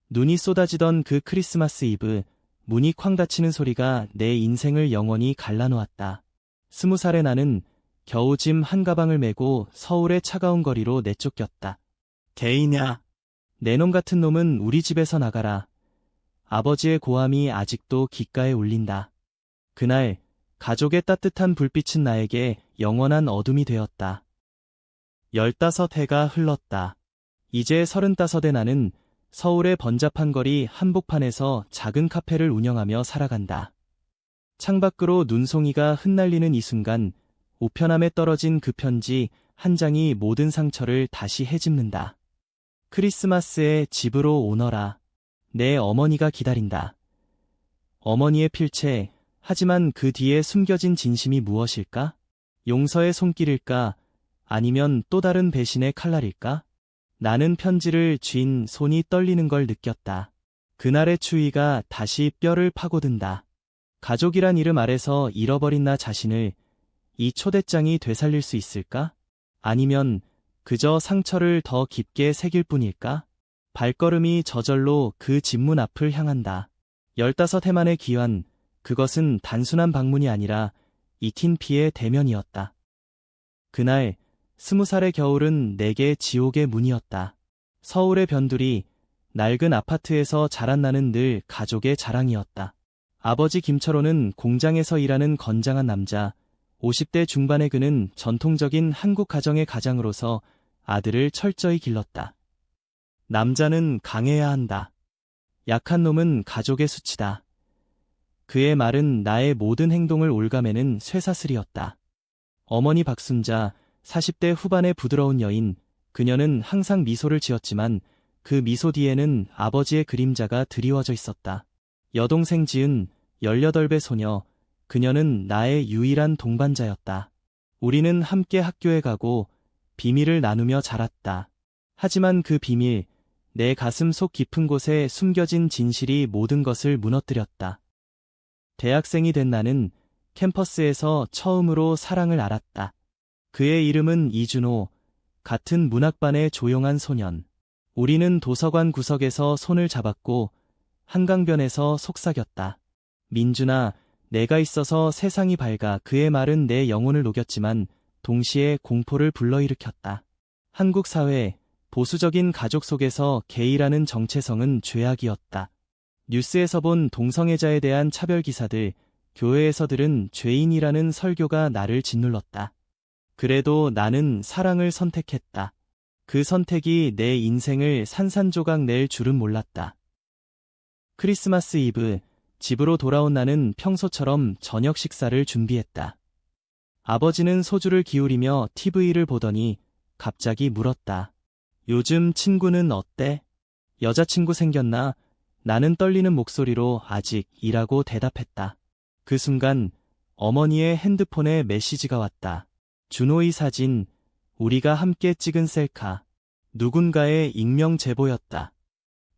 눈이 쏟아지던 그 크리스마스 이브, 문이 쾅 닫히는 소리가 내 인생을 영원히 갈라놓았다. 20살의 나는 겨우 짐 한 가방을 메고 서울의 차가운 거리로 내쫓겼다. 개이냐? 내 놈 같은 놈은 우리 집에서 나가라. 아버지의 고함이 아직도 귓가에 울린다. 그날 가족의 따뜻한 불빛은 나에게 영원한 어둠이 되었다. 15해가 흘렀다. 이제 35의 나는 서울의 번잡한 거리 한복판에서 작은 카페를 운영하며 살아간다. 창밖으로 눈송이가 흩날리는 이 순간 우편함에 떨어진 그 편지 한 장이 모든 상처를 다시 헤집는다. 크리스마스에 집으로 오너라. 내 어머니가 기다린다. 어머니의 필체, 하지만 그 뒤에 숨겨진 진심이 무엇일까? 용서의 손길일까? 아니면 또 다른 배신의 칼날일까? 나는 편지를 쥔 손이 떨리는 걸 느꼈다. 그날의 추위가 다시 뼈를 파고든다. 가족이란 이름 아래서 잃어버린 나 자신을 이 초대장이 되살릴 수 있을까? 아니면 그저 상처를 더 깊게 새길 뿐일까? 발걸음이 저절로 그 집문 앞을 향한다. 15해 만의 귀환, 그것은 단순한 방문이 아니라 익힌 피의 대면이었다. 그날 20살의 겨울은 내게 지옥의 문이었다. 서울의 변두리, 낡은 아파트에서 자란 나는 늘 가족의 자랑이었다. 아버지 김철호는 공장에서 일하는 건장한 남자, 50대 중반의 그는 전통적인 한국 가정의 가장으로서 아들을 철저히 길렀다. 남자는 강해야 한다. 약한 놈은 가족의 수치다. 그의 말은 나의 모든 행동을 옭아매는 쇠사슬이었다. 어머니 박순자, 40대 후반의 부드러운 여인, 그녀는 항상 미소를 지었지만 그 미소 뒤에는 아버지의 그림자가 드리워져 있었다. 여동생 지은, 18배 소녀, 그녀는 나의 유일한 동반자였다. 우리는 함께 학교에 가고 비밀을 나누며 자랐다. 하지만 그 비밀, 내 가슴 속 깊은 곳에 숨겨진 진실이 모든 것을 무너뜨렸다. 대학생이 된 나는 캠퍼스에서 처음으로 사랑을 알았다. 그의 이름은 이준호, 같은 문학반의 조용한 소년. 우리는 도서관 구석에서 손을 잡았고 한강변에서 속삭였다. 민준아, 내가 있어서 세상이 밝아. 그의 말은 내 영혼을 녹였지만 동시에 공포를 불러일으켰다. 한국 사회, 보수적인 가족 속에서 게이라는 정체성은 죄악이었다. 뉴스에서 본 동성애자에 대한 차별 기사들, 교회에서 들은 죄인이라는 설교가 나를 짓눌렀다. 그래도 나는 사랑을 선택했다. 그 선택이 내 인생을 산산조각 낼 줄은 몰랐다. 크리스마스 이브, 집으로 돌아온 나는 평소처럼 저녁 식사를 준비했다. 아버지는 소주를 기울이며 TV를 보더니 갑자기 물었다. 요즘 친구는 어때? 여자친구 생겼나? 나는 떨리는 목소리로 아직이라고 대답했다. 그 순간 어머니의 핸드폰에 메시지가 왔다. 준호의 사진, 우리가 함께 찍은 셀카. 누군가의 익명 제보였다.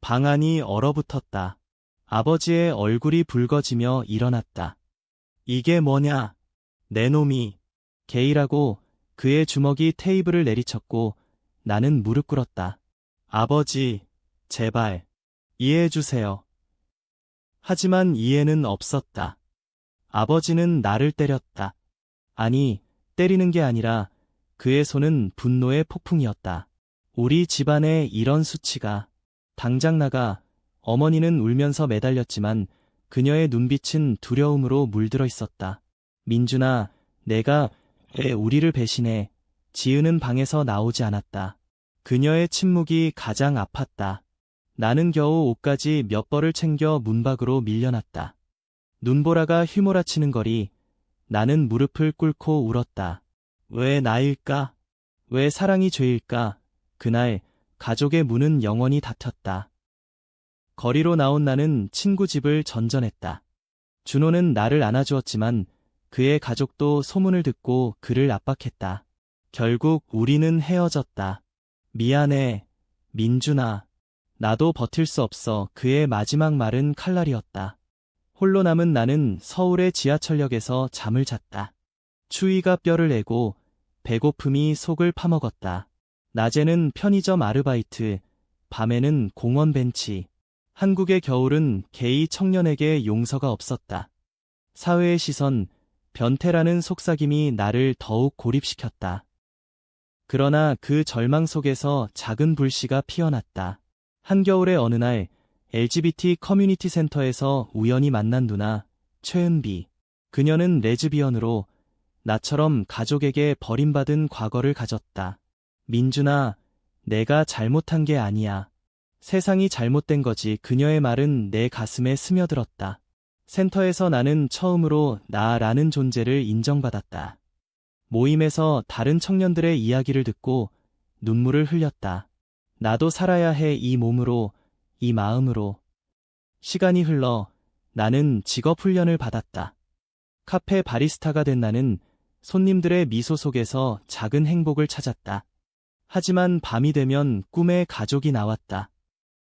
방 안이 얼어붙었다. 아버지의 얼굴이 붉어지며 일어났다. 이게 뭐냐? 내 놈이. 게이라고. 그의 주먹이 테이블을 내리쳤고 나는 무릎 꿇었다. 아버지, 제발, 이해해주세요. 하지만 이해는 없었다. 아버지는 나를 때렸다. 아니, 때리는 게 아니라 그의 손은 분노의 폭풍이었다. 우리 집안에 이런 수치가. 당장 나가. 어머니는 울면서 매달렸지만 그녀의 눈빛은 두려움으로 물들어 있었다. 민준아, 내가 왜 우리를 배신해? 지은은 방에서 나오지 않았다. 그녀의 침묵이 가장 아팠다. 나는 겨우 옷까지 몇 벌을 챙겨 문 밖으로 밀려났다. 눈보라가 휘몰아치는 거리, 나는 무릎을 꿇고 울었다. 왜 나일까? 왜 사랑이 죄일까? 그날 가족의 문은 영원히 닫혔다. 거리로 나온 나는 친구 집을 전전했다. 준호는 나를 안아주었지만 그의 가족도 소문을 듣고 그를 압박했다. 결국 우리는 헤어졌다. 미안해, 민준아. 나도 버틸 수 없어. 그의 마지막 말은 칼날이었다. 홀로 남은 나는 서울의 지하철역에서 잠을 잤다. 추위가 뼈를 내고 배고픔이 속을 파먹었다. 낮에는 편의점 아르바이트, 밤에는 공원 벤치. 한국의 겨울은 게이 청년에게 용서가 없었다. 사회의 시선, 변태라는 속삭임이 나를 더욱 고립시켰다. 그러나 그 절망 속에서 작은 불씨가 피어났다. 한겨울의 어느 날 LGBT 커뮤니티 센터에서 우연히 만난 누나, 최은비. 그녀는 레즈비언으로 나처럼 가족에게 버림받은 과거를 가졌다. 민준아, 내가 잘못한 게 아니야. 세상이 잘못된 거지. 그녀의 말은 내 가슴에 스며들었다. 센터에서 나는 처음으로 나라는 존재를 인정받았다. 모임에서 다른 청년들의 이야기를 듣고 눈물을 흘렸다. 나도 살아야 해. 이 몸으로, 이 마음으로. 시간이 흘러 나는 직업 훈련을 받았다. 카페 바리스타가 된 나는 손님들의 미소 속에서 작은 행복을 찾았다. 하지만 밤이 되면 꿈에 가족이 나왔다.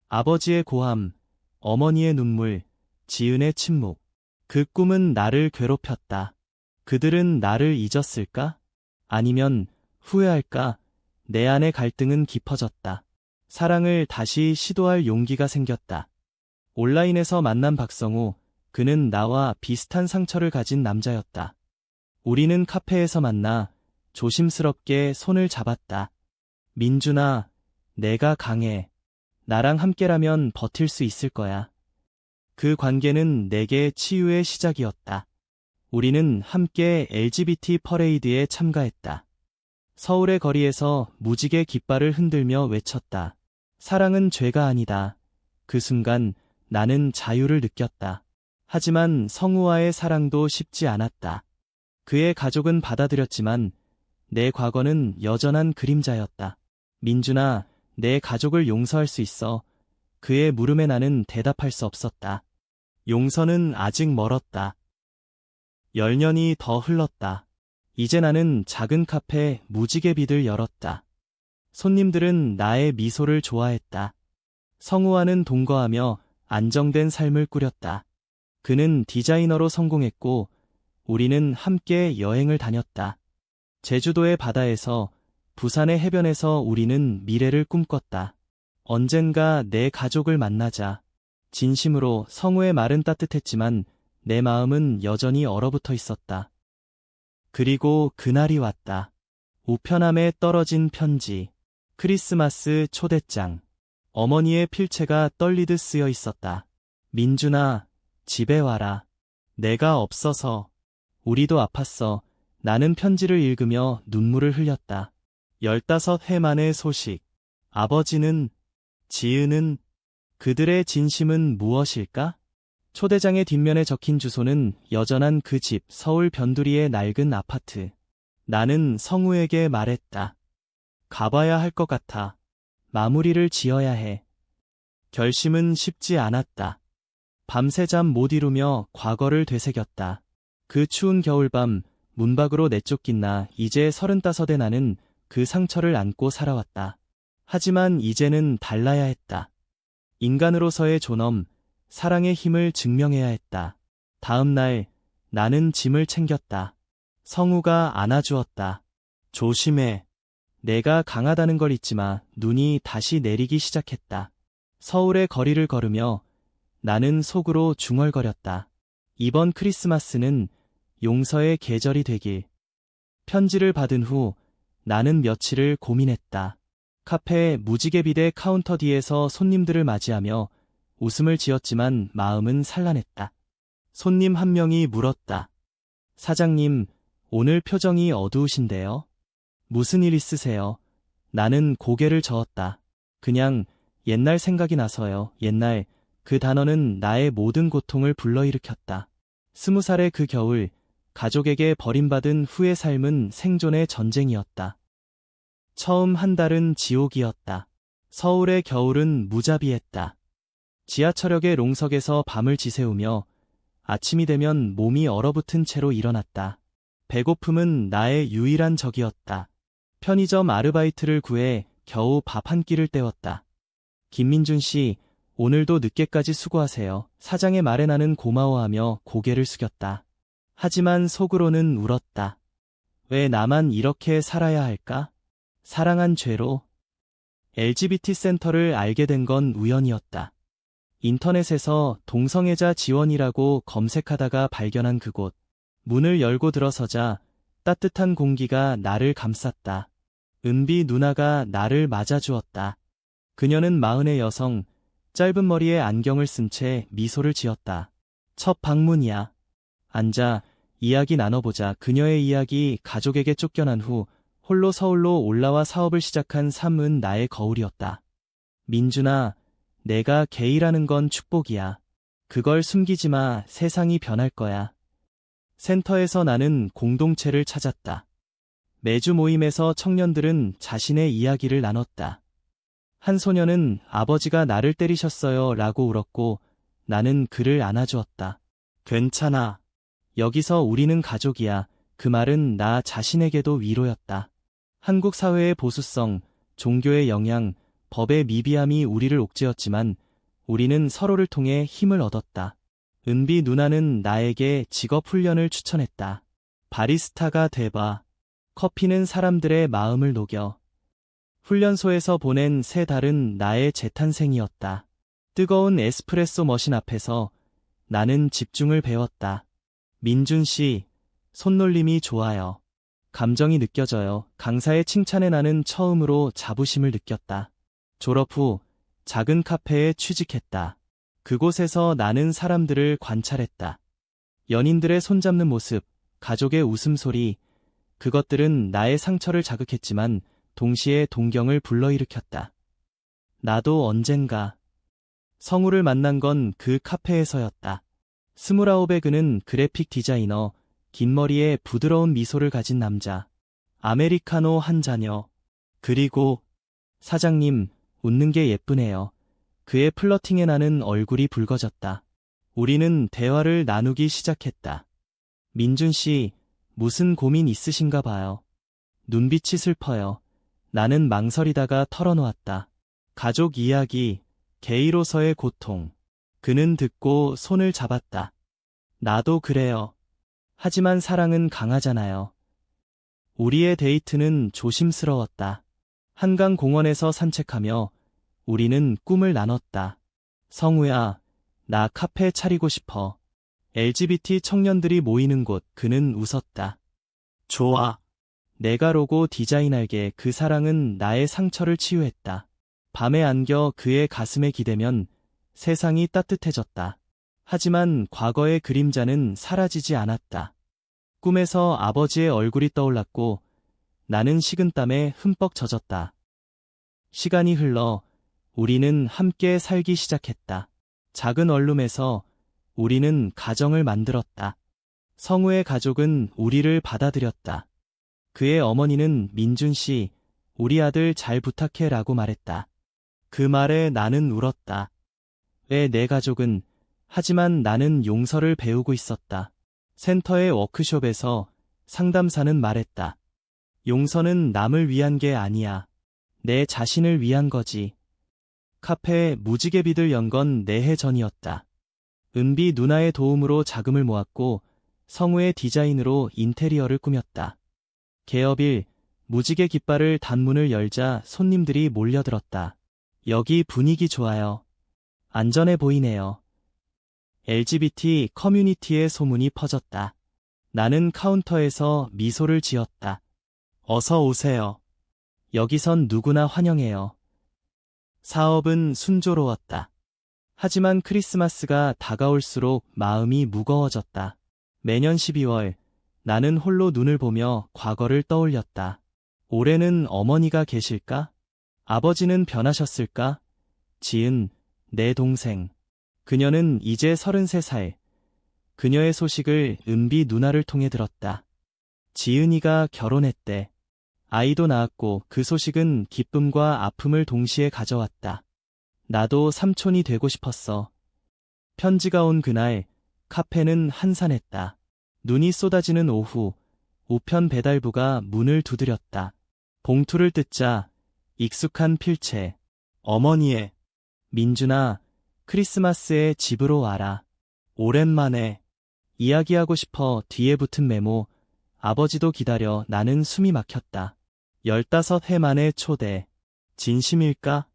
아버지의 고함, 어머니의 눈물, 지은의 침묵. 그 꿈은 나를 괴롭혔다. 그들은 나를 잊었을까? 아니면 후회할까? 내 안의 갈등은 깊어졌다. 사랑을 다시 시도할 용기가 생겼다. 온라인에서 만난 박성우, 그는 나와 비슷한 상처를 가진 남자였다. 우리는 카페에서 만나 조심스럽게 손을 잡았다. 민준아, 내가 강해. 나랑 함께라면 버틸 수 있을 거야. 그 관계는 내게 치유의 시작이었다. 우리는 함께 LGBT 퍼레이드에 참가했다. 서울의 거리에서 무지개 깃발을 흔들며 외쳤다. 사랑은 죄가 아니다. 그 순간 나는 자유를 느꼈다. 하지만 성우와의 사랑도 쉽지 않았다. 그의 가족은 받아들였지만 내 과거는 여전한 그림자였다. 민준아, 내 가족을 용서할 수 있어. 그의 물음에 나는 대답할 수 없었다. 용서는 아직 멀었다. 10년이 더 흘렀다. 이제 나는 작은 카페 무지개빛을 열었다. 손님들은 나의 미소를 좋아했다. 성우와는 동거하며 안정된 삶을 꾸렸다. 그는 디자이너로 성공했고 우리는 함께 여행을 다녔다. 제주도의 바다에서, 부산의 해변에서 우리는 미래를 꿈꿨다. 언젠가 내 가족을 만나자. 진심으로. 성우의 말은 따뜻했지만 내 마음은 여전히 얼어붙어 있었다. 그리고 그날이 왔다. 우편함에 떨어진 편지. 크리스마스 초대장. 어머니의 필체가 떨리듯 쓰여 있었다. 민준아, 집에 와라. 내가 없어서. 우리도 아팠어. 나는 편지를 읽으며 눈물을 흘렸다. 15해 만의 소식. 아버지는, 지은은, 그들의 진심은 무엇일까? 초대장의 뒷면에 적힌 주소는 여전한 그 집, 서울 변두리의 낡은 아파트. 나는 성우에게 말했다. 가봐야 할 것 같아. 마무리를 지어야 해. 결심은 쉽지 않았다. 밤새 잠 못 이루며 과거를 되새겼다. 그 추운 겨울밤, 문 밖으로 내쫓긴 나, 이제 35의 나는 그 상처를 안고 살아왔다. 하지만 이제는 달라야 했다. 인간으로서의 존엄, 사랑의 힘을 증명해야 했다. 다음 날 나는 짐을 챙겼다. 성우가 안아주었다. 조심해. 내가 강하다는 걸 잊지 마. 눈이 다시 내리기 시작했다. 서울의 거리를 걸으며 나는 속으로 중얼거렸다. 이번 크리스마스는 용서의 계절이 되길. 편지를 받은 후 나는 며칠을 고민했다. 카페 무지개빛의 카운터 뒤에서 손님들을 맞이하며 웃음을 지었지만 마음은 산란했다. 손님 한 명이 물었다. 사장님, 오늘 표정이 어두우신데요? 무슨 일 있으세요? 나는 고개를 저었다. 그냥 옛날 생각이 나서요. 옛날, 그 단어는 나의 모든 고통을 불러일으켰다. 20살의 그 겨울, 가족에게 버림받은 후의 삶은 생존의 전쟁이었다. 처음 한 달은 지옥이었다. 서울의 겨울은 무자비했다. 지하철역의 롱석에서 밤을 지새우며 아침이 되면 몸이 얼어붙은 채로 일어났다. 배고픔은 나의 유일한 적이었다. 편의점 아르바이트를 구해 겨우 밥 한 끼를 때웠다. 김민준 씨, 오늘도 늦게까지 수고하세요. 사장의 말에 나는 고마워하며 고개를 숙였다. 하지만 속으로는 울었다. 왜 나만 이렇게 살아야 할까? 사랑한 죄로. LGBT 센터를 알게 된 건 우연이었다. 인터넷에서 동성애자 지원이라고 검색하다가 발견한 그곳. 문을 열고 들어서자 따뜻한 공기가 나를 감쌌다. 은비 누나가 나를 맞아주었다. 그녀는 40의 여성, 짧은 머리에 안경을 쓴 채 미소를 지었다. 첫 방문이야. 앉아, 이야기 나눠보자. 그녀의 이야기, 가족에게 쫓겨난 후 홀로 서울로 올라와 사업을 시작한 삶은 나의 거울이었다. 민준아, 내가 게이라는 건 축복이야. 그걸 숨기지 마. 세상이 변할 거야. 센터에서 나는 공동체를 찾았다. 매주 모임에서 청년들은 자신의 이야기를 나눴다. 한 소녀는 아버지가 나를 때리셨어요 라고 울었고 나는 그를 안아주었다. 괜찮아. 여기서 우리는 가족이야. 그 말은 나 자신에게도 위로였다. 한국 사회의 보수성, 종교의 영향, 법의 미비함이 우리를 옥죄었지만 우리는 서로를 통해 힘을 얻었다. 은비 누나는 나에게 직업 훈련을 추천했다. 바리스타가 돼봐. 커피는 사람들의 마음을 녹여. 훈련소에서 보낸 3달은 나의 재탄생이었다. 뜨거운 에스프레소 머신 앞에서 나는 집중을 배웠다. 민준 씨, 손놀림이 좋아요. 감정이 느껴져요. 강사의 칭찬에 나는 처음으로 자부심을 느꼈다. 졸업 후 작은 카페에 취직했다. 그곳에서 나는 사람들을 관찰했다. 연인들의 손잡는 모습, 가족의 웃음소리, 그것들은 나의 상처를 자극했지만 동시에 동경을 불러일으켰다. 나도 언젠가 성우를 만난 건 그 카페에서였다. 29의 그는 그래픽 디자이너, 긴 머리에 부드러운 미소를 가진 남자, 아메리카노 한 잔여, 그리고 사장님, 웃는 게 예쁘네요. 그의 플러팅에 나는 얼굴이 붉어졌다. 우리는 대화를 나누기 시작했다. 민준 씨, 무슨 고민 있으신가 봐요. 눈빛이 슬퍼요. 나는 망설이다가 털어놓았다. 가족 이야기, 게이로서의 고통. 그는 듣고 손을 잡았다. 나도 그래요. 하지만 사랑은 강하잖아요. 우리의 데이트는 조심스러웠다. 한강 공원에서 산책하며 우리는 꿈을 나눴다. 성우야, 나 카페 차리고 싶어. LGBT 청년들이 모이는 곳. 그는 웃었다. 좋아. 내가 로고 디자인할게. 그 사랑은 나의 상처를 치유했다. 밤에 안겨 그의 가슴에 기대면 세상이 따뜻해졌다. 하지만 과거의 그림자는 사라지지 않았다. 꿈에서 아버지의 얼굴이 떠올랐고 나는 식은땀에 흠뻑 젖었다. 시간이 흘러 우리는 함께 살기 시작했다. 작은 원룸에서 우리는 가정을 만들었다. 성우의 가족은 우리를 받아들였다. 그의 어머니는 민준 씨, 우리 아들 잘 부탁해 라고 말했다. 그 말에 나는 울었다. 왜 내 가족은, 하지만 나는 용서를 배우고 있었다. 센터의 워크숍에서 상담사는 말했다. 용서는 남을 위한 게 아니야. 내 자신을 위한 거지. 카페에 무지개빛을 연 건 4해 전이었다. 은비 누나의 도움으로 자금을 모았고 성우의 디자인으로 인테리어를 꾸몄다. 개업일, 무지개 깃발을 단문을 열자 손님들이 몰려들었다. 여기 분위기 좋아요. 안전해 보이네요. LGBT 커뮤니티의 소문이 퍼졌다. 나는 카운터에서 미소를 지었다. 어서 오세요. 여기선 누구나 환영해요. 사업은 순조로웠다. 하지만 크리스마스가 다가올수록 마음이 무거워졌다. 매년 12월, 나는 홀로 눈을 보며 과거를 떠올렸다. 올해는 어머니가 계실까? 아버지는 변하셨을까? 지은, 내 동생. 그녀는 이제 33살. 그녀의 소식을 은비 누나를 통해 들었다. 지은이가 결혼했대. 아이도 낳았고 그 소식은 기쁨과 아픔을 동시에 가져왔다. 나도 삼촌이 되고 싶었어. 편지가 온 그날, 카페는 한산했다. 눈이 쏟아지는 오후, 우편 배달부가 문을 두드렸다. 봉투를 뜯자 익숙한 필체. 어머니의. 민준아, 크리스마스에 집으로 와라. 오랜만에. 이야기하고 싶어. 뒤에 붙은 메모. 아버지도 기다려. 나는 숨이 막혔다. 15해 만에 초대. 진심일까?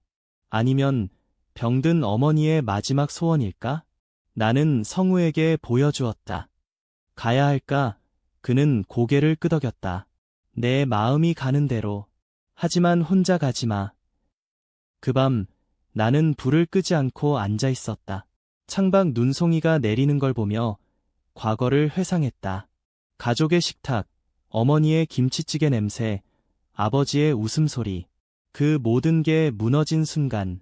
아니면 병든 어머니의 마지막 소원일까? 나는 성우에게 보여주었다. 가야 할까? 그는 고개를 끄덕였다. 내 마음이 가는 대로. 하지만 혼자 가지 마. 그 밤 나는 불을 끄지 않고 앉아 있었다. 창밖 눈송이가 내리는 걸 보며 과거를 회상했다. 가족의 식탁, 어머니의 김치찌개 냄새, 아버지의 웃음소리. 그 모든 게 무너진 순간,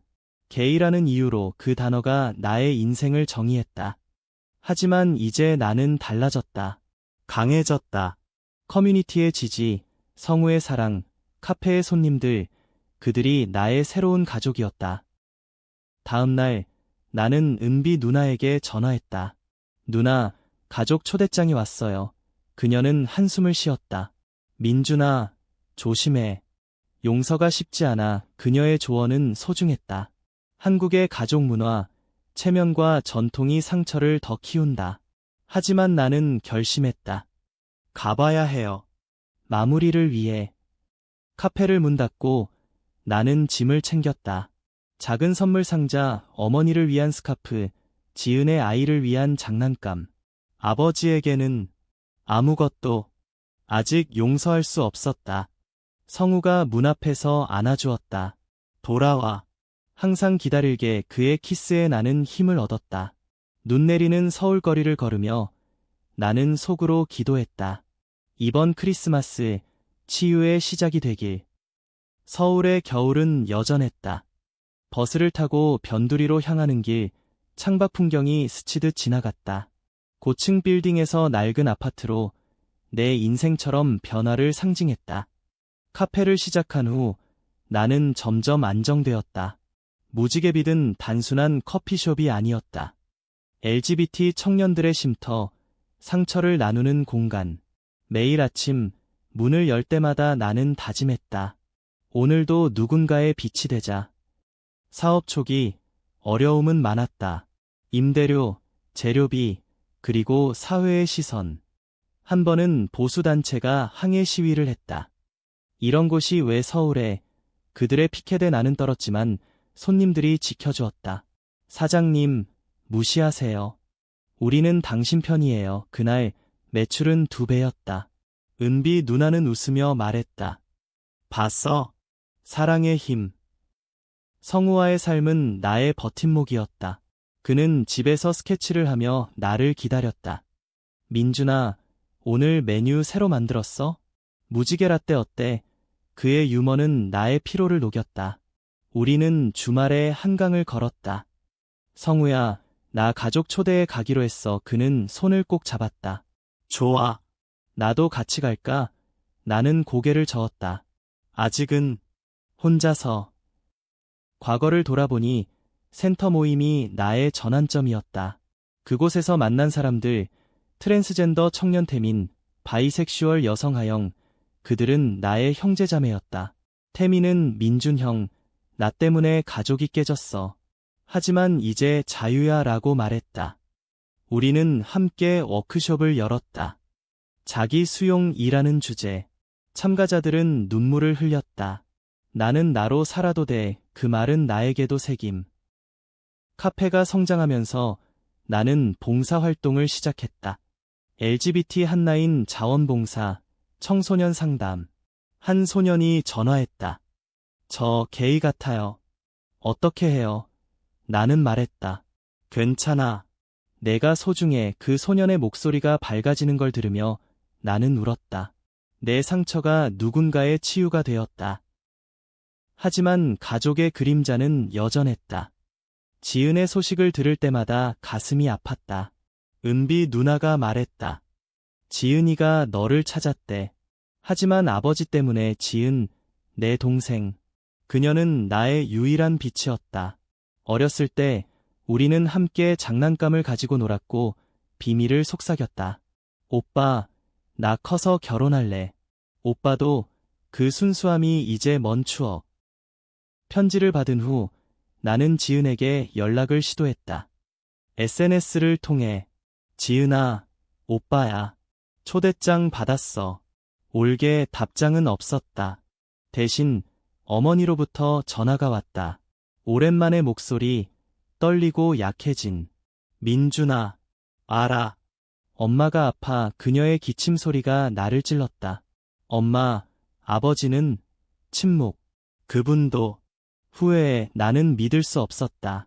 게이라는 이유로 그 단어가 나의 인생을 정의했다. 하지만 이제 나는 달라졌다. 강해졌다. 커뮤니티의 지지, 성우의 사랑, 카페의 손님들, 그들이 나의 새로운 가족이었다. 다음 날, 나는 은비 누나에게 전화했다. 누나, 가족 초대장이 왔어요. 그녀는 한숨을 쉬었다. 민준아, 조심해. 용서가 쉽지 않아. 그녀의 조언은 소중했다. 한국의 가족 문화, 체면과 전통이 상처를 더 키운다. 하지만 나는 결심했다. 가봐야 해요. 마무리를 위해. 카페를 문 닫고 나는 짐을 챙겼다. 작은 선물 상자, 어머니를 위한 스카프, 지은의 아이를 위한 장난감. 아버지에게는 아무것도. 아직 용서할 수 없었다. 성우가 문 앞에서 안아주었다. 돌아와. 항상 기다릴게. 그의 키스에 나는 힘을 얻었다. 눈 내리는 서울 거리를 걸으며 나는 속으로 기도했다. 이번 크리스마스, 치유의 시작이 되길. 서울의 겨울은 여전했다. 버스를 타고 변두리로 향하는 길, 창밖 풍경이 스치듯 지나갔다. 고층 빌딩에서 낡은 아파트로 내 인생처럼 변화를 상징했다. 카페를 시작한 후 나는 점점 안정되었다. 무지개 빛은 단순한 커피숍이 아니었다. LGBT 청년들의 쉼터, 상처를 나누는 공간. 매일 아침 문을 열 때마다 나는 다짐했다. 오늘도 누군가의 빛이 되자. 사업 초기 어려움은 많았다. 임대료, 재료비, 그리고 사회의 시선. 한 번은 보수단체가 항해 시위를 했다. 이런 곳이 왜 서울에. 그들의 피켓에 나는 떨었지만 손님들이 지켜주었다. 사장님, 무시하세요. 우리는 당신 편이에요. 그날 매출은 2배였다. 은비 누나는 웃으며 말했다. 봤어? 사랑의 힘. 성우와의 삶은 나의 버팀목이었다. 그는 집에서 스케치를 하며 나를 기다렸다. 민준아, 오늘 메뉴 새로 만들었어? 무지개 라떼 어때? 그의 유머는 나의 피로를 녹였다. 우리는 주말에 한강을 걸었다. 성우야, 나 가족 초대에 가기로 했어. 그는 손을 꼭 잡았다. 좋아. 나도 같이 갈까? 나는 고개를 저었다. 아직은 혼자서. 과거를 돌아보니 센터 모임이 나의 전환점이었다. 그곳에서 만난 사람들, 트랜스젠더 청년 태민, 바이섹슈얼 여성 하영, 그들은 나의 형제자매였다. 태민은 민준 형, 나 때문에 가족이 깨졌어. 하지만 이제 자유야 라고 말했다. 우리는 함께 워크숍을 열었다. 자기 수용이라는 주제. 참가자들은 눈물을 흘렸다. 나는 나로 살아도 돼. 그 말은 나에게도 새김. 카페가 성장하면서 나는 봉사활동을 시작했다. LGBT 한라인 자원봉사, 청소년 상담. 한 소년이 전화했다. 저 게이 같아요. 어떻게 해요? 나는 말했다. 괜찮아. 내가 소중해. 그 소년의 목소리가 밝아지는 걸 들으며 나는 울었다. 내 상처가 누군가의 치유가 되었다. 하지만 가족의 그림자는 여전했다. 지은의 소식을 들을 때마다 가슴이 아팠다. 은비 누나가 말했다. 지은이가 너를 찾았대. 하지만 아버지 때문에 지은, 내 동생. 그녀는 나의 유일한 빛이었다. 어렸을 때 우리는 함께 장난감을 가지고 놀았고 비밀을 속삭였다. 오빠, 나 커서 결혼할래. 오빠도. 그 순수함이 이제 먼 추억. 편지를 받은 후 나는 지은에게 연락을 시도했다. SNS를 통해. 지은아, 오빠야. 초대장 받았어. 올게. 답장은 없었다. 대신 어머니로부터 전화가 왔다. 오랜만에 목소리 떨리고 약해진. 민준아, 알아. 엄마가 아파. 그녀의 기침 소리가 나를 찔렀다. 엄마, 아버지는 침묵. 그분도 후회해. 나는 믿을 수 없었다.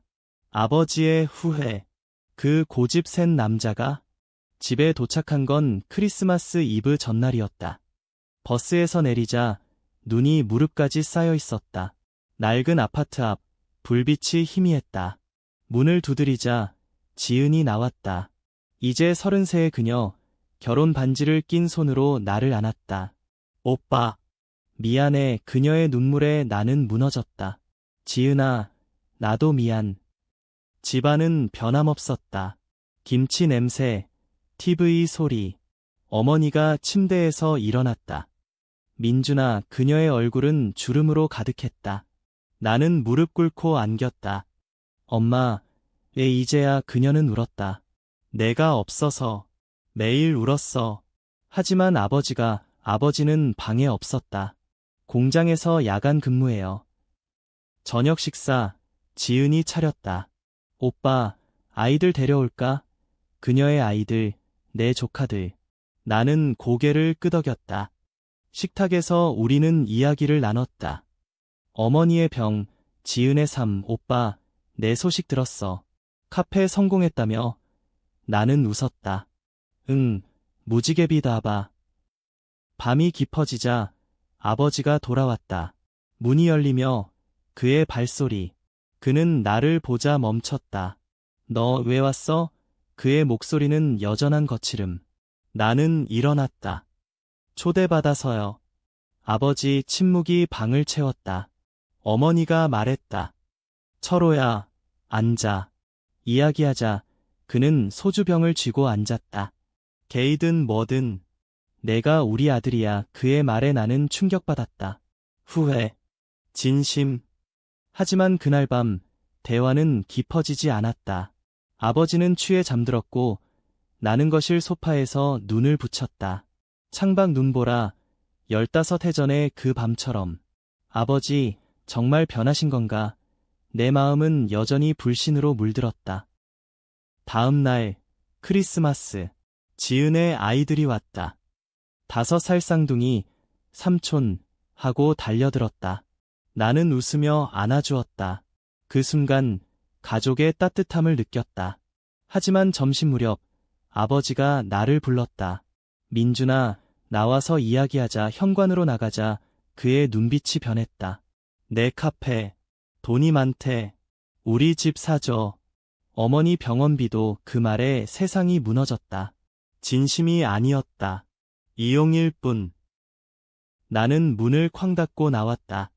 아버지의 후회. 그 고집 센 남자가 집에 도착한 건 크리스마스 이브 전날이었다. 버스에서 내리자 눈이 무릎까지 쌓여 있었다. 낡은 아파트 앞 불빛이 희미했다. 문을 두드리자 지은이 나왔다. 이제 33의 그녀, 결혼 반지를 낀 손으로 나를 안았다. 오빠, 미안해. 그녀의 눈물에 나는 무너졌다. 지은아, 나도 미안. 집안은 변함없었다. 김치 냄새, TV 소리. 어머니가 침대에서 일어났다. 민준아, 그녀의 얼굴은 주름으로 가득했다. 나는 무릎 꿇고 안겼다. 엄마, 왜 이제야. 그녀는 울었다. 내가 없어서 매일 울었어. 하지만 아버지는 방에 없었다. 공장에서 야간 근무해요. 저녁 식사, 지은이 차렸다. 오빠, 아이들 데려올까? 그녀의 아이들, 내 조카들. 나는 고개를 끄덕였다. 식탁에서 우리는 이야기를 나눴다. 어머니의 병, 지은의 삶. 오빠, 내 소식 들었어. 카페 성공했다며? 나는 웃었다. 응, 무지개비다 봐. 밤이 깊어지자 아버지가 돌아왔다. 문이 열리며 그의 발소리. 그는 나를 보자 멈췄다. 너 왜 왔어? 그의 목소리는 여전한 거칠음. 나는 일어났다. 초대받아서요. 아버지 침묵이 방을 채웠다. 어머니가 말했다. 철호야, 앉아. 이야기하자. 그는 소주병을 쥐고 앉았다. 게이든 뭐든 내가 우리 아들이야. 그의 말에 나는 충격받았다. 후회, 진심. 하지만 그날 밤 대화는 깊어지지 않았다. 아버지는 취해 잠들었고 나는 거실 소파에서 눈을 붙였다. 창밖 눈보라. 15해 전의 그 밤처럼. 아버지, 정말 변하신 건가? 내 마음은 여전히 불신으로 물들었다. 다음 날, 크리스마스. 지은의 아이들이 왔다. 5살 쌍둥이, 삼촌, 하고 달려들었다. 나는 웃으며 안아주었다. 그 순간, 가족의 따뜻함을 느꼈다. 하지만 점심 무렵, 아버지가 나를 불렀다. 민준아, 나와서 이야기하자. 현관으로 나가자 그의 눈빛이 변했다. 내 카페, 돈이 많대. 우리 집 사줘. 어머니 병원비도. 그 말에 세상이 무너졌다. 진심이 아니었다. 이용일 뿐. 나는 문을 쾅 닫고 나왔다.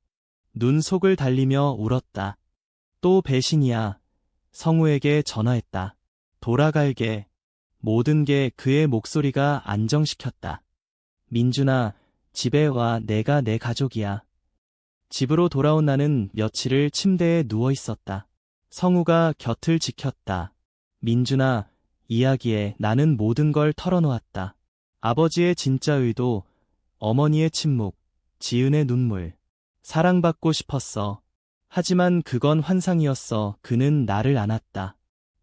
눈 속을 달리며 울었다. 또 배신이야. 성우에게 전화했다. 돌아갈게. 모든 게. 그의 목소리가 안정시켰다. 민준아, 집에 와. 내가 내 가족이야. 집으로 돌아온 나는 며칠을 침대에 누워 있었다. 성우가 곁을 지켰다. 민준아, 이야기해. 나는 모든 걸 털어놓았다. 아버지의 진짜 의도, 어머니의 침묵, 지은의 눈물. 사랑받고 싶었어. 하지만 그건 환상이었어. 그는 나를 안았다.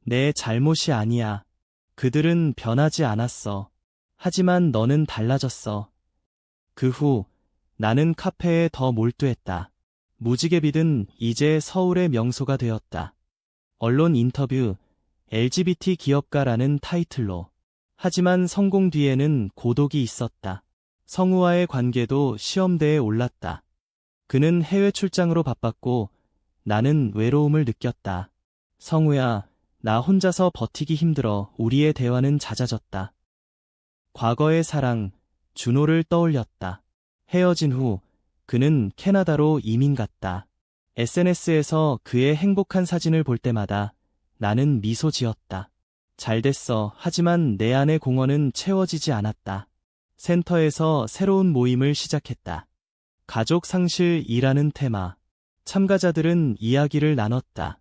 내 잘못이 아니야. 그들은 변하지 않았어. 하지만 너는 달라졌어. 그 후 나는 카페에 더 몰두했다. 무지개빛은 이제 서울의 명소가 되었다. 언론 인터뷰, LGBT 기업가라는 타이틀로. 하지만 성공 뒤에는 고독이 있었다. 성우와의 관계도 시험대에 올랐다. 그는 해외 출장으로 바빴고 나는 외로움을 느꼈다. 성우야, 나 혼자서 버티기 힘들어. 우리의 대화는 잦아졌다. 과거의 사랑, 준호를 떠올렸다. 헤어진 후 그는 캐나다로 이민 갔다. SNS에서 그의 행복한 사진을 볼 때마다 나는 미소 지었다. 잘 됐어. 하지만 내 안의 공허는 채워지지 않았다. 센터에서 새로운 모임을 시작했다. 가족 상실이라는 테마. 참가자들은 이야기를 나눴다.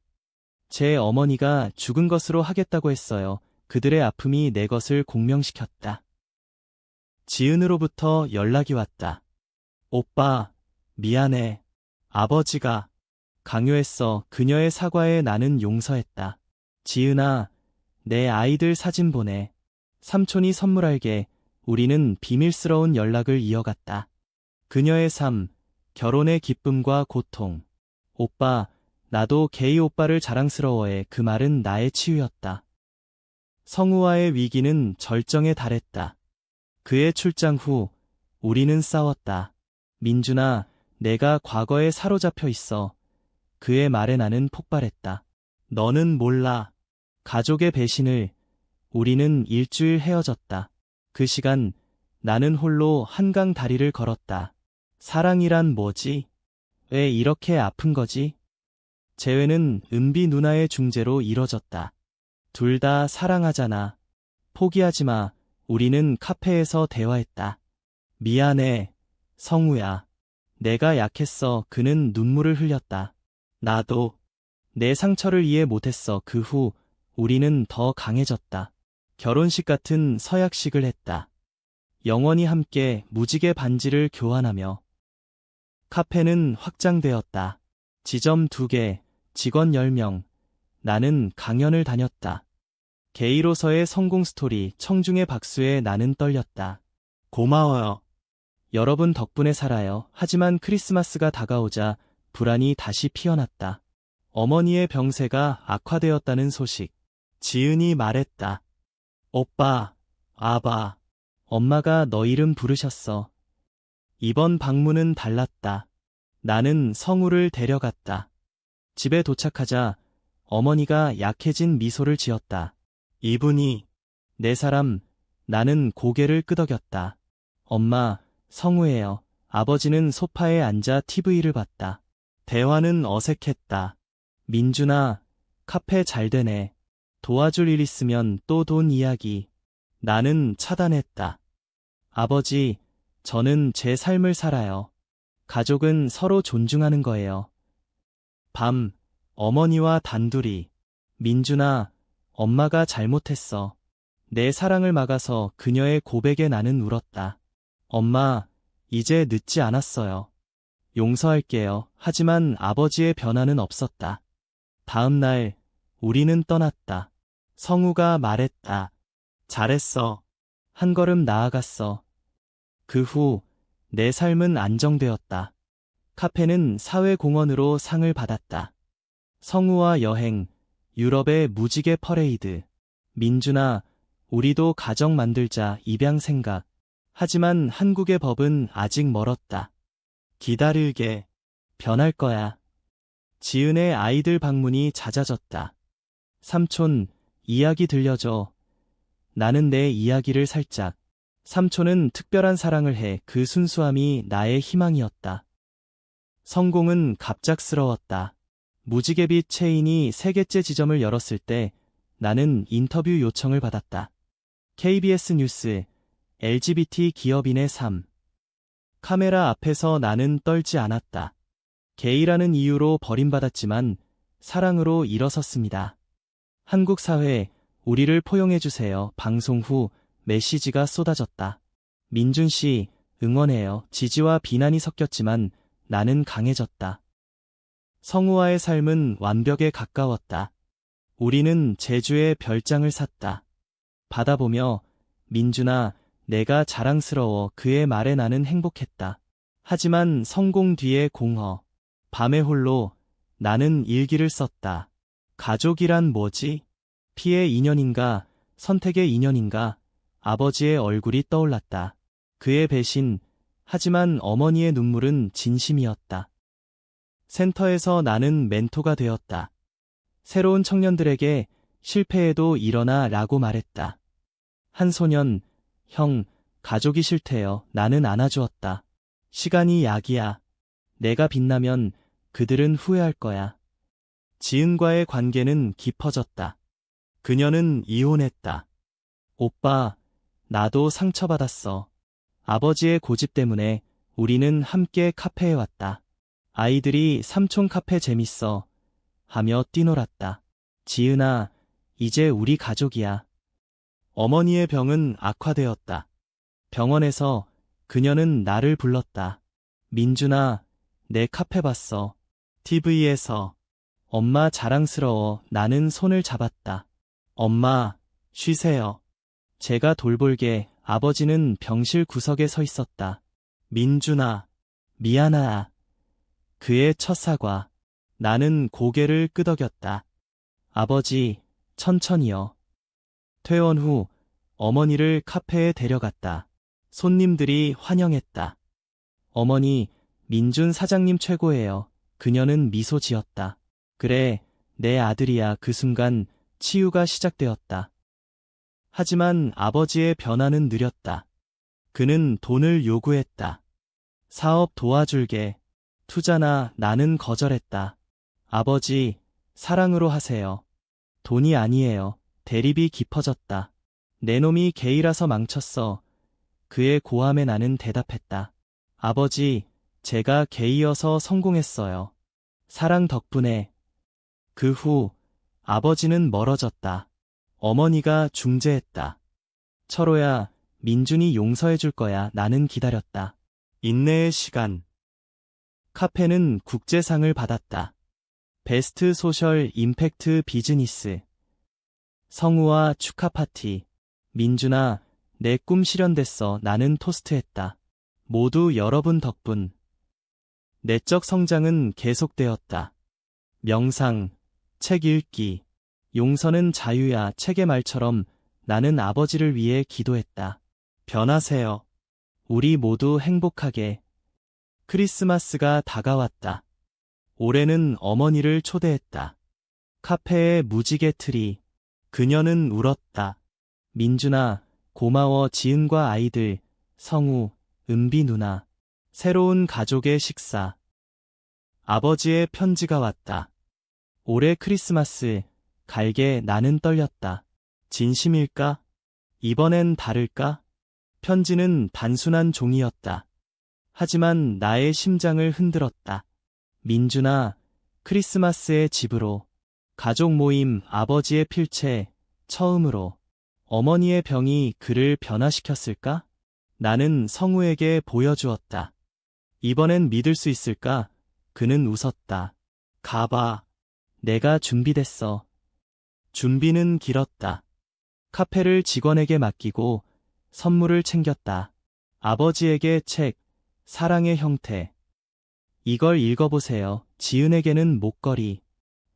제 어머니가 죽은 것으로 하겠다고 했어요. 그들의 아픔이 내 것을 공명시켰다. 지은으로부터 연락이 왔다. 오빠, 미안해. 아버지가 강요했어. 그녀의 사과에 나는 용서했다. 지은아, 내 아이들 사진 보내. 삼촌이 선물할게. 우리는 비밀스러운 연락을 이어갔다. 그녀의 삶, 결혼의 기쁨과 고통. 오빠, 나도 게이 오빠를 자랑스러워해. 그 말은 나의 치유였다. 성우와의 위기는 절정에 달했다. 그의 출장 후 우리는 싸웠다. 민준아, 내가 과거에 사로잡혀 있어. 그의 말에 나는 폭발했다. 너는 몰라. 가족의 배신을. 우리는 일주일 헤어졌다. 그 시간 나는 홀로 한강 다리를 걸었다. 사랑이란 뭐지? 왜 이렇게 아픈 거지? 재회는 은비 누나의 중재로 이뤄졌다. 둘 다 사랑하잖아. 포기하지 마. 우리는 카페에서 대화했다. 미안해, 성우야. 내가 약했어. 그는 눈물을 흘렸다. 나도. 내 상처를 이해 못했어. 그 후 우리는 더 강해졌다. 결혼식 같은 서약식을 했다. 영원히 함께 무지개 반지를 교환하며. 카페는 확장되었다. 지점 2개, 직원 10명. 나는 강연을 다녔다. 게이로서의 성공 스토리, 청중의 박수에 나는 떨렸다. 고마워요. 여러분 덕분에 살아요. 하지만 크리스마스가 다가오자 불안이 다시 피어났다. 어머니의 병세가 악화되었다는 소식. 지은이 말했다. 오빠, 아바, 엄마가 너 이름 부르셨어. 이번 방문은 달랐다. 나는 성우를 데려갔다. 집에 도착하자 어머니가 약해진 미소를 지었다. 이분이 내 사람. 나는 고개를 끄덕였다. 엄마, 성우예요. 아버지는 소파에 앉아 TV를 봤다. 대화는 어색했다. 민준아, 카페 잘 되네. 도와줄 일 있으면 또 돈 이야기. 나는 차단했다. 아버지, 저는 제 삶을 살아요. 가족은 서로 존중하는 거예요. 밤, 어머니와 단둘이. 민준아, 엄마가 잘못했어. 내 사랑을 막아서 그녀의 고백에 나는 울었다. 엄마, 이제 늦지 않았어요. 용서할게요. 하지만 아버지의 변화는 없었다. 다음 날, 우리는 떠났다. 성우가 말했다. 잘했어. 한 걸음 나아갔어. 그 후, 내 삶은 안정되었다. 카페는 사회공헌으로 상을 받았다. 성우와 여행, 유럽의 무지개 퍼레이드. 민준아, 우리도 가정 만들자. 입양 생각. 하지만 한국의 법은 아직 멀었다. 기다릴게. 변할 거야. 지은의 아이들 방문이 잦아졌다. 삼촌, 이야기 들려줘. 나는 내 이야기를 살짝. 삼촌은 특별한 사랑을 해. 그 순수함이 나의 희망이었다. 성공은 갑작스러웠다. 무지개빛 체인이 3개째 지점을 열었을 때 나는 인터뷰 요청을 받았다. KBS 뉴스, LGBT 기업인의 삶. 카메라 앞에서 나는 떨지 않았다. 게이라는 이유로 버림받았지만 사랑으로 일어섰습니다. 한국 사회, 우리를 포용해주세요. 방송 후 메시지가 쏟아졌다. 민준 씨, 응원해요. 지지와 비난이 섞였지만 나는 강해졌다. 성우와의 삶은 완벽에 가까웠다. 우리는 제주에 별장을 샀다. 받아보며 민준아, 내가 자랑스러워. 그의 말에 나는 행복했다. 하지만 성공 뒤의 공허. 밤에 홀로 나는 일기를 썼다. 가족이란 뭐지? 피의 인연인가? 선택의 인연인가? 아버지의 얼굴이 떠올랐다. 그의 배신, 하지만 어머니의 눈물은 진심이었다. 센터에서 나는 멘토가 되었다. 새로운 청년들에게 실패해도 일어나 라고 말했다. 한 소년, 형, 가족이 싫대요. 나는 안아주었다. 시간이 약이야. 내가 빛나면 그들은 후회할 거야. 지은과의 관계는 깊어졌다. 그녀는 이혼했다. 오빠, 나도 상처받았어. 아버지의 고집 때문에 우리는 함께 카페에 왔다. 아이들이 삼촌 카페 재밌어 하며 뛰놀았다. 지은아, 이제 우리 가족이야. 어머니의 병은 악화되었다. 병원에서 그녀는 나를 불렀다. 민준아, 내 카페 봤어. TV에서. 엄마 자랑스러워. 나는 손을 잡았다. 엄마, 쉬세요. 제가 돌볼게. 아버지는 병실 구석에 서 있었다. 민준아, 미안하다. 그의 첫 사과. 나는 고개를 끄덕였다. 아버지, 천천히요. 퇴원 후 어머니를 카페에 데려갔다. 손님들이 환영했다. 어머니, 민준 사장님 최고예요. 그녀는 미소 지었다. 그래, 내 아들이야. 그 순간 치유가 시작되었다. 하지만 아버지의 변화는 느렸다. 그는 돈을 요구했다. 사업 도와줄게. 투자나. 나는 거절했다. 아버지, 사랑으로 하세요. 돈이 아니에요. 대립이 깊어졌다. 내 놈이 게이라서 망쳤어. 그의 고함에 나는 대답했다. 아버지, 제가 게이여서 성공했어요. 사랑 덕분에. 그 후 아버지는 멀어졌다. 어머니가 중재했다. 철호야, 민준이 용서해 줄 거야. 나는 기다렸다. 인내의 시간. 카페는 국제상을 받았다. 베스트 소셜 임팩트 비즈니스. 성우와 축하 파티. 민준아, 내 꿈 실현됐어. 나는 토스트했다. 모두 여러분 덕분. 내적 성장은 계속되었다. 명상, 책 읽기, 용서는 자유야. 책의 말처럼 나는 아버지를 위해 기도했다. 변하세요. 우리 모두 행복하게. 크리스마스가 다가왔다. 올해는 어머니를 초대했다. 카페에 무지개 트리. 그녀는 울었다. 민준아, 고마워. 지은과 아이들, 성우, 은비 누나. 새로운 가족의 식사. 아버지의 편지가 왔다. 올해 크리스마스, 갈게. 나는 떨렸다. 진심일까? 이번엔 다를까? 편지는 단순한 종이였다. 하지만 나의 심장을 흔들었다. 민준아, 크리스마스의 집으로. 가족 모임. 아버지의 필체. 처음으로. 어머니의 병이 그를 변화시켰을까? 나는 성우에게 보여주었다. 이번엔 믿을 수 있을까? 그는 웃었다. 가봐. 내가 준비됐어. 준비는 길었다. 카페를 직원에게 맡기고 선물을 챙겼다. 아버지에게 책, 사랑의 형태. 이걸 읽어보세요. 지은에게는 목걸이,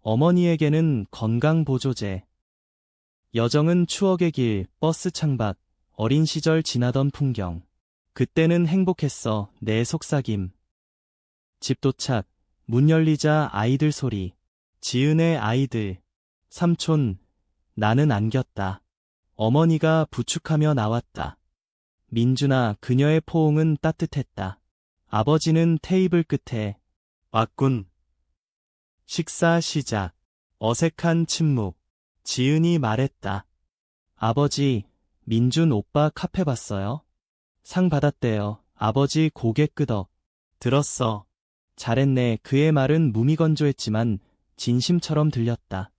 어머니에게는 건강보조제. 여정은 추억의 길, 버스 창밖, 어린 시절 지나던 풍경. 그때는 행복했어. 내 속삭임. 집 도착, 문 열리자 아이들 소리. 지은의 아이들. 삼촌, 나는 안겼다. 어머니가 부축하며 나왔다. 민준아, 그녀의 포옹은 따뜻했다. 아버지는 테이블 끝에. 왔군. 식사 시작. 어색한 침묵. 지은이 말했다. 아버지, 민준 오빠 카페 봤어요? 상 받았대요. 아버지 고개 끄덕. 들었어. 잘했네. 그의 말은 무미건조했지만 진심처럼 들렸다.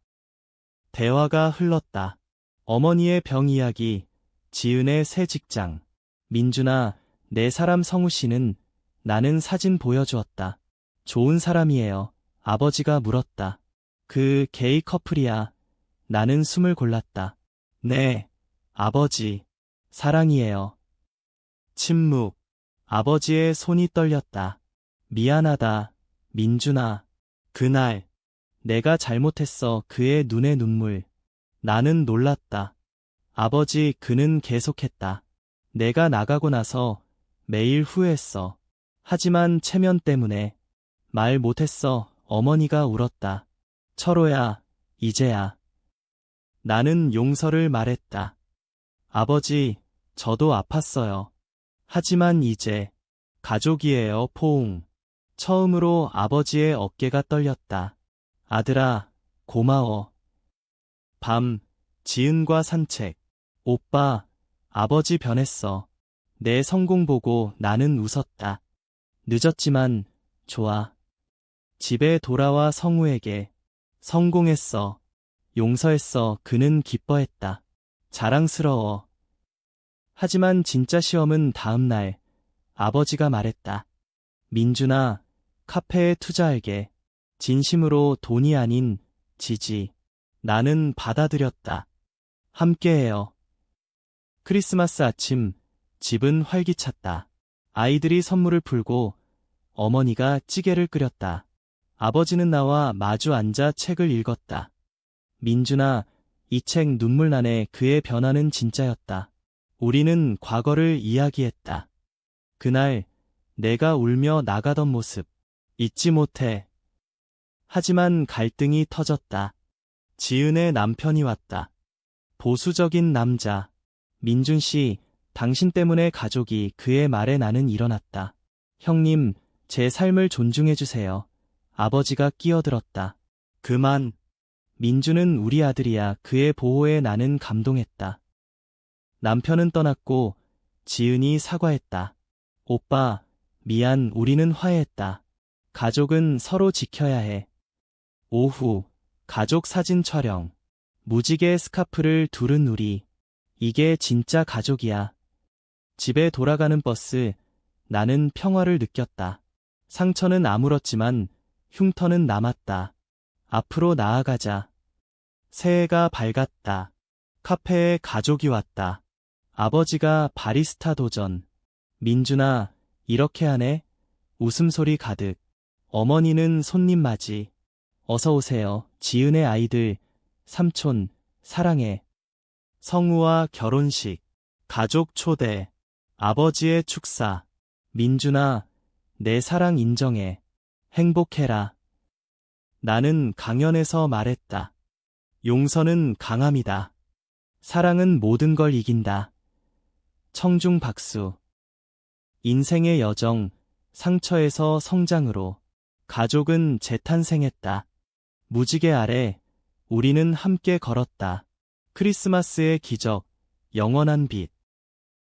대화가 흘렀다. 어머니의 병 이야기, 지은의 새 직장. 민준아, 내 사람 성우 씨는. 나는 사진 보여주었다. 좋은 사람이에요. 아버지가 물었다. 그 게이 커플이야. 나는 숨을 골랐다. 네, 아버지. 사랑이에요. 침묵. 아버지의 손이 떨렸다. 미안하다, 민준아. 그날, 내가 잘못했어. 그의 눈에 눈물. 나는 놀랐다. 아버지, 그는 계속했다. 내가 나가고 나서 매일 후회했어. 하지만 체면 때문에 말 못했어. 어머니가 울었다. 철호야, 이제야. 나는 용서를 말했다. 아버지, 저도 아팠어요. 하지만 이제 가족이에요. 포옹. 처음으로 아버지의 어깨가 떨렸다. 아들아, 고마워. 밤, 지은과 산책. 오빠, 아버지 변했어. 내 성공 보고 나는 웃었다. 늦었지만 좋아. 집에 돌아와 성우에게. 성공했어. 용서했어. 그는 기뻐했다. 자랑스러워. 하지만 진짜 시험은 다음 날. 아버지가 말했다. 민준아, 카페에 투자할게. 진심으로 돈이 아닌 지지. 나는 받아들였다. 함께해요. 크리스마스 아침, 집은 활기찼다. 아이들이 선물을 풀고 어머니가 찌개를 끓였다. 아버지는 나와 마주 앉아 책을 읽었다. 민준아, 이 책 눈물 나네. 그의 변화는 진짜였다. 우리는 과거를 이야기했다. 그날 내가 울며 나가던 모습 잊지 못해. 하지만 갈등이 터졌다. 지은의 남편이 왔다. 보수적인 남자. 민준 씨, 당신 때문에 가족이. 그의 말에 나는 일어났다. 형님, 제 삶을 존중해주세요. 아버지가 끼어들었다. 그만. 민준은 우리 아들이야. 그의 보호에 나는 감동했다. 남편은 떠났고 지은이 사과했다. 오빠, 미안. 우리는 화해했다. 가족은 서로 지켜야 해. 오후, 가족 사진 촬영. 무지개 스카프를 두른 우리. 이게 진짜 가족이야. 집에 돌아가는 버스. 나는 평화를 느꼈다. 상처는 아물었지만 흉터는 남았다. 앞으로 나아가자. 새해가 밝았다. 카페에 가족이 왔다. 아버지가 바리스타 도전. 민준아, 이렇게 하네? 웃음소리 가득. 어머니는 손님 맞이. 어서 오세요. 지은의 아이들. 삼촌, 사랑해. 성우와 결혼식. 가족 초대. 아버지의 축사. 민준아, 내 사랑 인정해. 행복해라. 나는 강연에서 말했다. 용서는 강함이다. 사랑은 모든 걸 이긴다. 청중 박수. 인생의 여정, 상처에서 성장으로. 가족은 재탄생했다. 무지개 아래 우리는 함께 걸었다. 크리스마스의 기적, 영원한 빛.